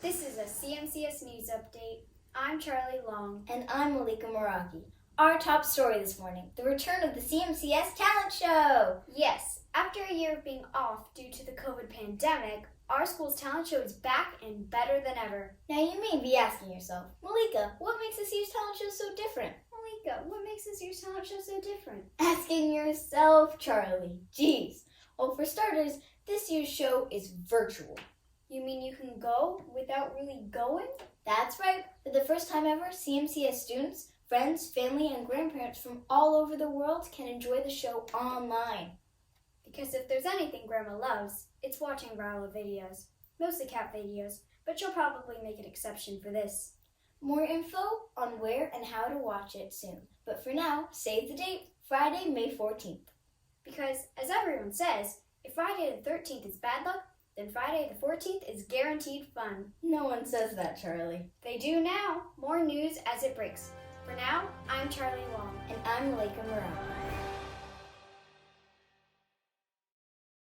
This is a CMCS News Update. I'm Charlie Long. And I'm Malika Meraki. Our top story this morning, the return of the CMCS Talent Show. Yes, after a year of being off due to the COVID pandemic, our school's talent show is back and better than ever. Now you may be asking yourself, Malika, what makes this year's talent show so different? Malika, what makes this year's talent show so different? Asking yourself, Charlie. Jeez. Well, for starters, this year's show is virtual. You mean you can go without really going? That's right. For the first time ever, CMCS students, friends, family, and grandparents from all over the world can enjoy the show online. Because if there's anything Grandma loves, it's watching Growler videos. Mostly cat videos, but she'll probably make an exception for this. More info on where and how to watch it soon. But for now, save the date, Friday, May 14th. Because, as everyone says, if Friday the 13th is bad luck, then Friday the 14th is guaranteed fun. No one says that, Charlie. They do now. More news as it breaks. For now, I'm Charlie Long. And I'm Malika Meraki.